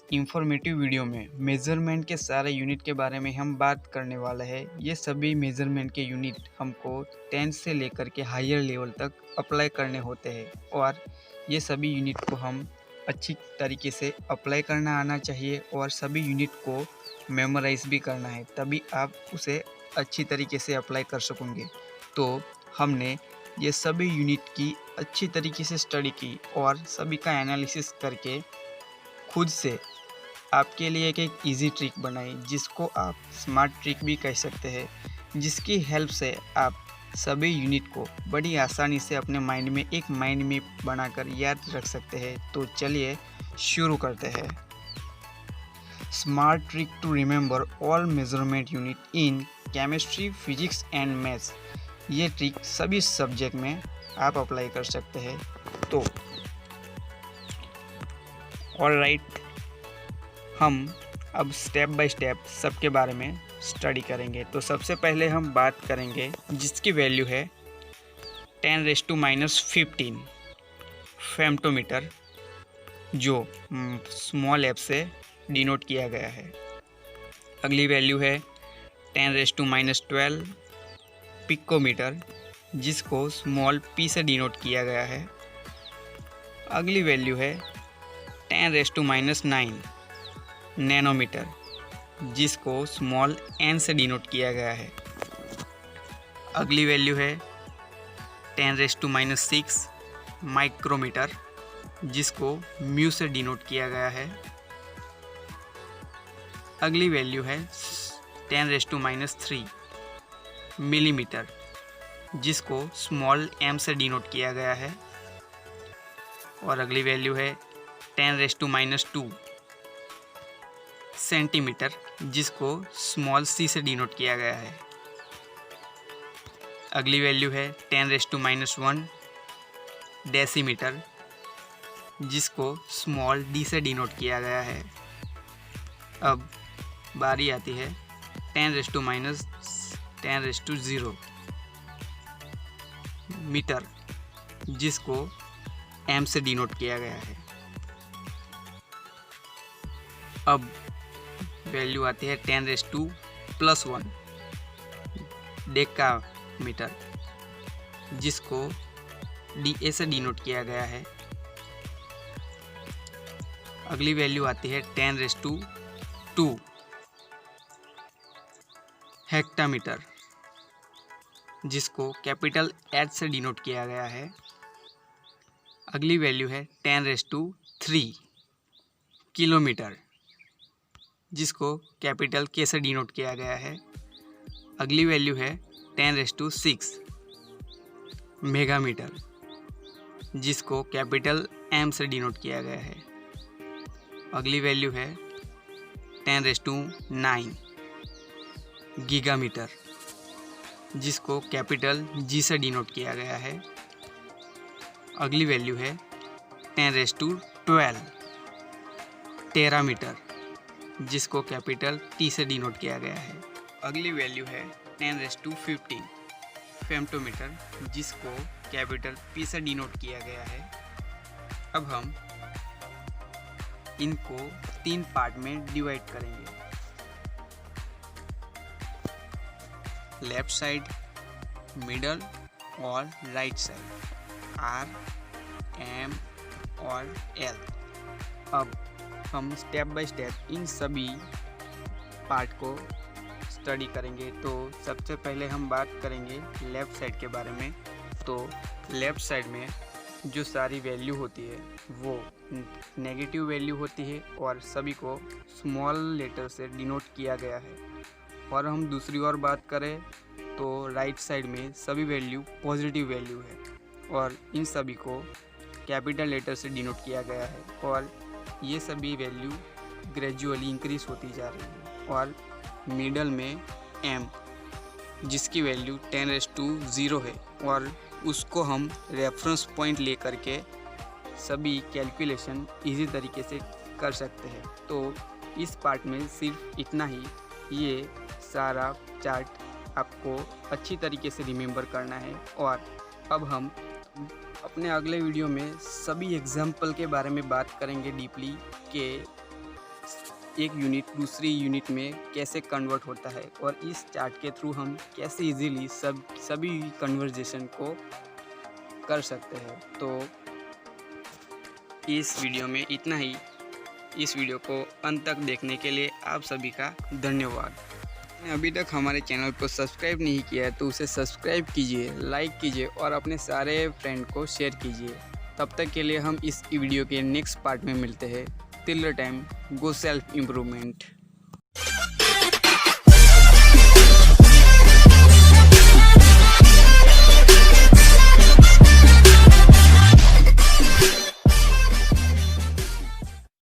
Informative video में measurement के सारे यूनिट के बारे में हम बात करने वाले हैं। ये सभी मेज़रमेंट के यूनिट हमको 10 से लेकर के हायर लेवल तक अप्लाई करने होते हैं और ये सभी यूनिट को हम अच्छी तरीके से अप्लाई करना आना चाहिए और सभी यूनिट को मेमोराइज़ भी करना है, तभी आप उसे अच्छी तरीके से अप्लाई कर सकेंगे। तो हमने ये सभी यूनिट की अच्छी तरीके से स्टडी की और सभी का एनालिसिस करके खुद से आपके लिए एक इजी ट्रिक बनाई, जिसको आप स्मार्ट ट्रिक भी कह सकते हैं, जिसकी हेल्प से आप सभी यूनिट को बड़ी आसानी से अपने माइंड में एक माइंड मैप बनाकर याद रख सकते हैं। तो चलिए शुरू करते हैं। Smart trick to remember all measurement unit in chemistry, physics and maths. ये ट्रिक सभी सब्जेक्ट में आप अप्लाई कर सकते हैं। तो ऑलराइट, हम अब स्टेप बाय स्टेप सबके बारे में स्टडी करेंगे। तो सबसे पहले हम बात करेंगे जिसकी वैल्यू है 10⁻⁻15 फेम्टोमीटर, जो स्मॉल एफ से डिनोट किया गया है। अगली वैल्यू है 10⁻12 पिकोमीटर, जिसको स्मॉल पी से डिनोट किया गया है। अगली वैल्यू है 10⁻9 नैनोमीटर, जिसको स्मॉल एन से डिनोट किया गया है। अगली वैल्यू है 10⁻6 माइक्रोमीटर, जिसको म्यू से डिनोट किया गया है। अगली वैल्यू है 10⁻3 मिलीमीटर, जिसको स्मॉल एम से डिनोट किया गया है। और अगली वैल्यू है 10⁻2 सेंटीमीटर, जिसको स्मॉल सी से डिनोट किया गया है। अगली वैल्यू है 10⁻1 डेसीमीटर, जिसको स्मॉल डी से डिनोट किया गया है। अब बारी आती है 10⁻10⁻0 मीटर, जिसको एम से डिनोट किया गया है। अब वैल्यू आती है 10⁻+1 डेकामीटर, जिसको डी से डिनोट किया गया है। अगली वैल्यू आती है 10⁻2 हेक्टामीटर, जिसको कैपिटल एच से डिनोट किया गया है। अगली वैल्यू है 10⁻3 किलोमीटर, जिसको कैपिटल के से डिनोट किया गया है। अगली वैल्यू है 10⁻6 मेगामीटर, जिसको कैपिटल एम से डिनोट किया गया है। अगली वैल्यू है 10⁻9 गीगामीटर, जिसको कैपिटल जी से डिनोट किया गया है। अगली वैल्यू है 10⁻12 टेरामीटर, जिसको कैपिटल टी से डिनोट किया गया है। अगली वैल्यू है 10⁻15 फेम्टोमीटर, जिसको कैपिटल पी से डिनोट किया गया है। अब हम इनको 3 पार्ट में डिवाइड करेंगे। लेफ्ट साइड, मिडल और राइट साइड, आर, एम और एल। अब हम स्टेप बाय स्टेप इन सभी पार्ट को स्टडी करेंगे। तो सबसे पहले हम बात करेंगे लेफ़्ट साइड के बारे में। तो लेफ़्ट साइड में जो सारी वैल्यू होती है वो नेगेटिव वैल्यू होती है और सभी को स्मॉल लेटर से डिनोट किया गया है। और हम दूसरी ओर बात करें तो राइट साइड में सभी वैल्यू पॉजिटिव वैल्यू है और इन सभी को कैपिटल लेटर से डिनोट किया गया है। और ये सभी वैल्यू ग्रेजुअली इंक्रीज होती जा रही है। और मिडल में एम, जिसकी वैल्यू 10⁻0 है और उसको हम रेफरेंस पॉइंट ले करके सभी कैलकुलेशन इजी तरीके से कर सकते हैं। तो इस पार्ट में सिर्फ इतना ही। ये सारा चार्ट आपको अच्छी तरीके से रिमेंबर करना है। और अब हम अपने अगले वीडियो में सभी एग्जाम्पल के बारे में बात करेंगे डीपली, के एक यूनिट दूसरी यूनिट में कैसे कन्वर्ट होता है और इस चार्ट के थ्रू हम कैसे इजीली सभी कन्वर्जेशन को कर सकते हैं। तो इस वीडियो में इतना ही। इस वीडियो को अंत तक देखने के लिए आप सभी का धन्यवाद। अभी तक हमारे चैनल को सब्सक्राइब नहीं किया है तो उसे सब्सक्राइब कीजिए, लाइक कीजिए और अपने सारे फ्रेंड को शेयर कीजिए। तब तक के लिए हम इस वीडियो के नेक्स्ट पार्ट में मिलते हैं। Till the time, go self improvement.